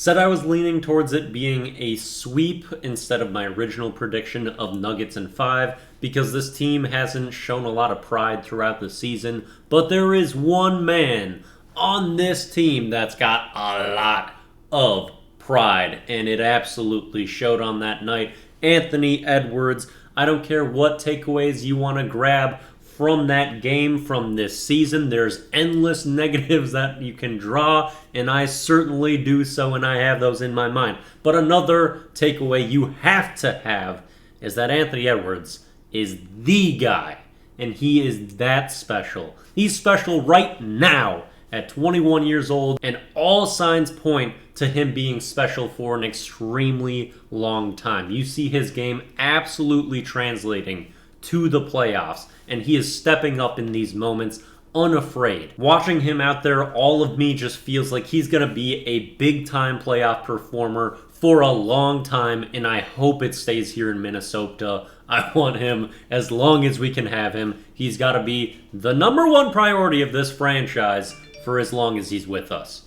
Said I was leaning towards it being a sweep instead of my original prediction of Nuggets in 5 because this team hasn't shown a lot of pride throughout the season, but there is one man on this team that's got a lot of pride, and it absolutely showed on that night. Anthony Edwards. I don't care what takeaways you want to grab from that game, from this season. There's endless negatives that you can draw, and I certainly do so, and I have those in my mind. But another takeaway you have to have is that Anthony Edwards is the guy, and he is that special. He's special right now at 21 years old, and all signs point to him being special for an extremely long time. You see his game absolutely translating to the playoffs, and he is stepping up in these moments unafraid. Watching him out there, all of me just feels like he's going to be a big-time playoff performer for a long time, and I hope it stays here in Minnesota. I want him as long as we can have him. He's got to be the number one priority of this franchise for as long as he's with us.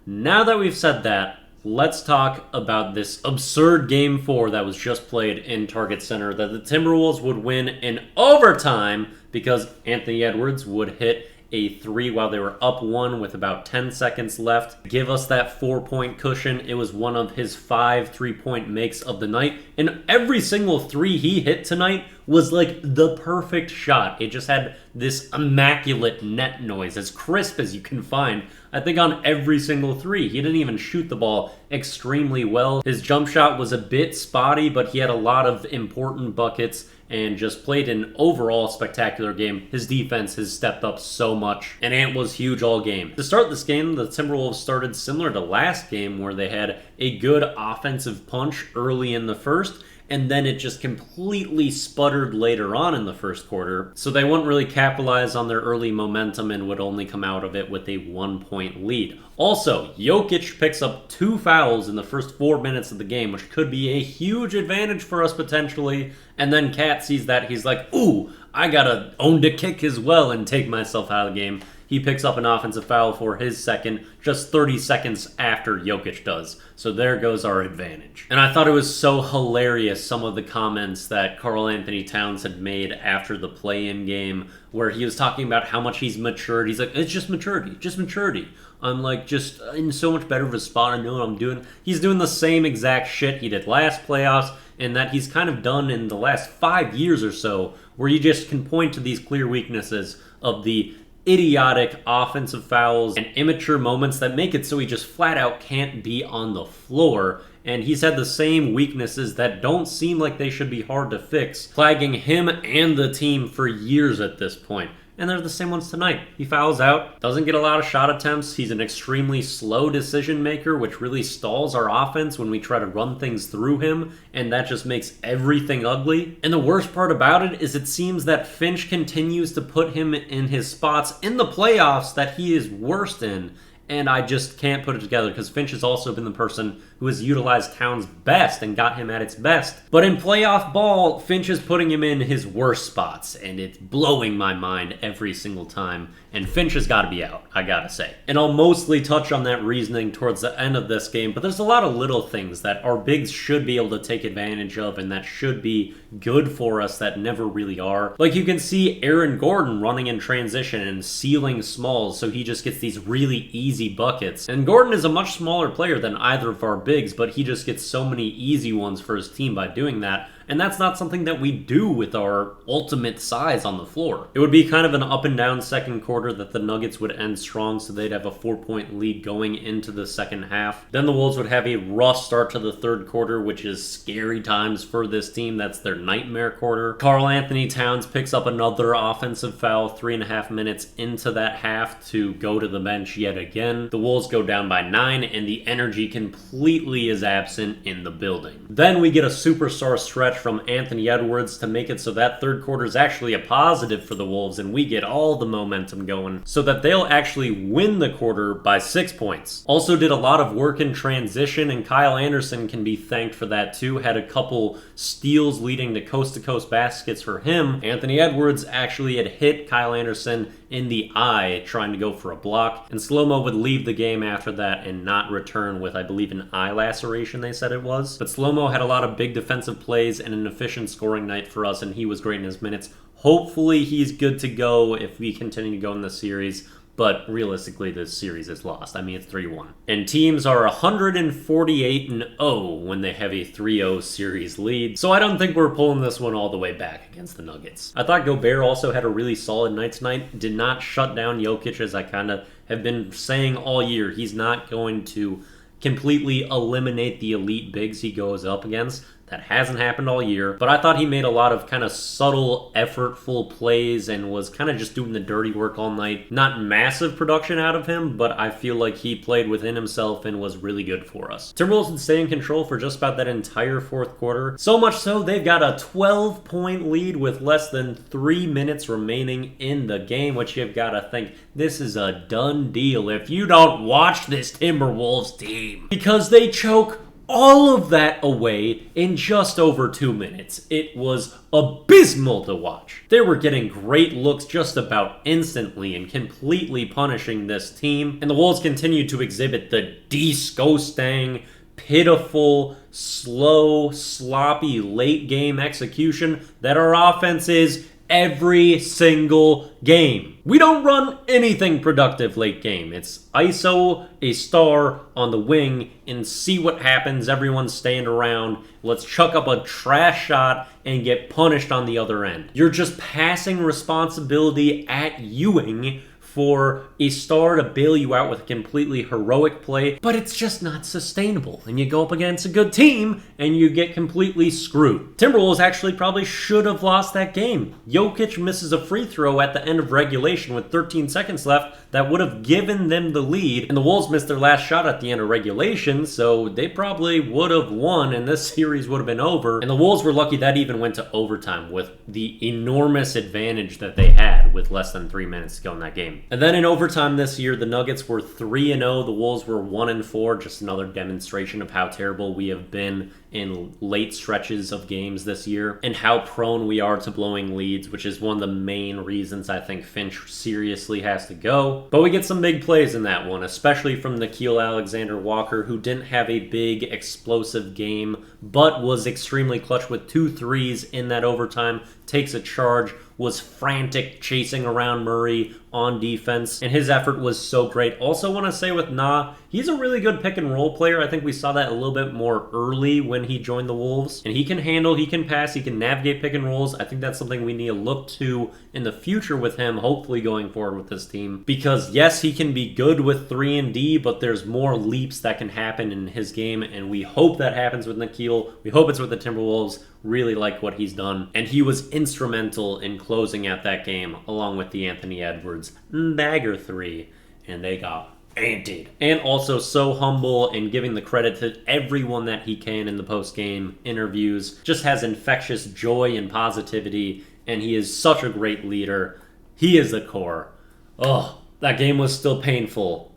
Now that we've said that, let's talk about this absurd Game 4 that was just played in Target Center that the Timberwolves would win in overtime because Anthony Edwards would hit a 3 while they were up 1 with about 10 seconds left. Give us that 4-point cushion. It was one of his 5 3-point makes of the night, and every single 3 he hit tonight was like the perfect shot. It just had this immaculate net noise, as crisp as you can find. I think on every single 3. He didn't even shoot the ball extremely well. His jump shot was a bit spotty, but he had a lot of important buckets and just played an overall spectacular game. His defense has stepped up so much, and Ant was huge all game. To start this game, the Timberwolves started similar to last game where they had a good offensive punch early in the first, and then it just completely sputtered later on in the first quarter, so they wouldn't really capitalize on their early momentum and would only come out of it with a 1-point lead. Also, Jokic picks up 2 fouls in the first 4 minutes of the game, which could be a huge advantage for us potentially, and then Cat sees that, he's like, ooh, I gotta own the kick as well and take myself out of the game. He picks up an offensive foul for his second just 30 seconds after Jokic does. So there goes our advantage. And I thought it was so hilarious, some of the comments that Karl Anthony Towns had made after the play-in game, where he was talking about how much he's matured. He's like, it's just maturity, just maturity. I'm like just in so much better of a spot. I know what I'm doing. He's doing the same exact shit he did last playoffs, and that he's kind of done in the last 5 years or so, where you just can point to these clear weaknesses of the idiotic offensive fouls and immature moments that make it so he just flat out can't be on the floor. And he's had the same weaknesses that don't seem like they should be hard to fix, plaguing him and the team for years at this point. And they're the same ones tonight. He fouls out, doesn't get a lot of shot attempts. He's an extremely slow decision maker, which really stalls our offense when we try to run things through him, and that just makes everything ugly. And the worst part about it is it seems that Finch continues to put him in his spots in the playoffs that he is worst in. And I just can't put it together because Finch has also been the person who has utilized Towns best and got him at its best. But in playoff ball, Finch is putting him in his worst spots, and it's blowing my mind every single time. And Finch has got to be out, I gotta say. And I'll mostly touch on that reasoning towards the end of this game, but there's a lot of little things that our bigs should be able to take advantage of and that should be good for us that never really are. Like you can see Aaron Gordon running in transition and sealing smalls, so he just gets these really easy buckets. And Gordon is a much smaller player than either of our bigs, but he just gets so many easy ones for his team by doing that. And that's not something that we do with our ultimate size on the floor. It would be kind of an up and down second quarter that the Nuggets would end strong, so they'd have a 4-point lead going into the second half. Then the Wolves would have a rough start to the third quarter, which is scary times for this team. That's their nightmare quarter. Karl Anthony Towns picks up another offensive foul 3.5 minutes into that half to go to the bench yet again. The Wolves go down by 9, and the energy completely is absent in the building. Then we get a superstar stretch stretch from Anthony Edwards to make it so that third quarter is actually a positive for the Wolves and we get all the momentum going so that they'll actually win the quarter by 6 points. Also did a lot of work in transition, and Kyle Anderson can be thanked for that too. Had a couple steals leading to coast-to-coast baskets for him. Anthony Edwards actually had hit Kyle Anderson in the eye trying to go for a block, and Slow-Mo would leave the game after that and not return with, I believe, an eye laceration, they said it was. But Slow-Mo had a lot of big defensive plays and an efficient scoring night for us, and he was great in his minutes. Hopefully he's good to go if we continue to go in the series. But realistically, this series is lost. I mean, it's 3-1. And teams are 148-0 when they have a 3-0 series lead. So I don't think we're pulling this one all the way back against the Nuggets. I thought Gobert also had a really solid night tonight. Did not shut down Jokic, as I kind of have been saying all year. He's not going to completely eliminate the elite bigs he goes up against. That hasn't happened all year, but I thought he made a lot of kind of subtle, effortful plays and was kind of just doing the dirty work all night. Not massive production out of him, but I feel like he played within himself and was really good for us. Timberwolves would stay in control for just about that entire fourth quarter. So much so, they've got a 12-point lead with less than 3 minutes remaining in the game, which you've got to think, this is a done deal if you don't watch this Timberwolves team. Because they choke all of that away in just over 2 minutes. It was abysmal to watch. They were getting great looks just about instantly and completely punishing this team. And the Wolves continued to exhibit the disgusting, pitiful, slow, sloppy late game execution that our offense is every single game. We don't run anything productive late game. It's ISO, a star on the wing, and see what happens. Everyone's staying around. Let's chuck up a trash shot and get punished on the other end. You're just passing responsibility at Ewing for a star to bail you out with a completely heroic play, but it's just not sustainable. And you go up against a good team, and you get completely screwed. Timberwolves actually probably should have lost that game. Jokic misses a free throw at the end of regulation with 13 seconds left that would have given them the lead, and the Wolves missed their last shot at the end of regulation, so they probably would have won, and this series would have been over. And the Wolves were lucky that even went to overtime with the enormous advantage that they had with less than 3 minutes to go in that game. And then in overtime this year, the Nuggets were 3-0, the Wolves were 1-4, just another demonstration of how terrible we have been in late stretches of games this year and how prone we are to blowing leads, which is one of the main reasons I think Finch seriously has to go. But we get some big plays in that one, especially from Nickeil Alexander-Walker, who didn't have a big explosive game but was extremely clutch with 2 threes in that overtime, takes a charge, was frantic chasing around Murray on defense, and his effort was so great. Also want to say with Na, he's a really good pick and roll player. I think we saw that a little bit more early when he joined the Wolves, and he can handle, he can pass, he can navigate pick and rolls. I think that's something we need to look to in the future with him, hopefully going forward with this team, because yes, he can be good with 3 and D, but there's more leaps that can happen in his game, and we hope that happens with Nickeil. We hope it's with the Timberwolves. Really like what he's done, and he was instrumental in closing out that game along with the Anthony Edwards dagger 3, and they got anted. And also so humble and giving the credit to everyone that he can in the post-game interviews. Just has infectious joy and positivity, and he is such a great leader. He is the core. Oh, that game was still painful,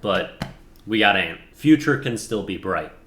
but we got Ant. Future can still be bright.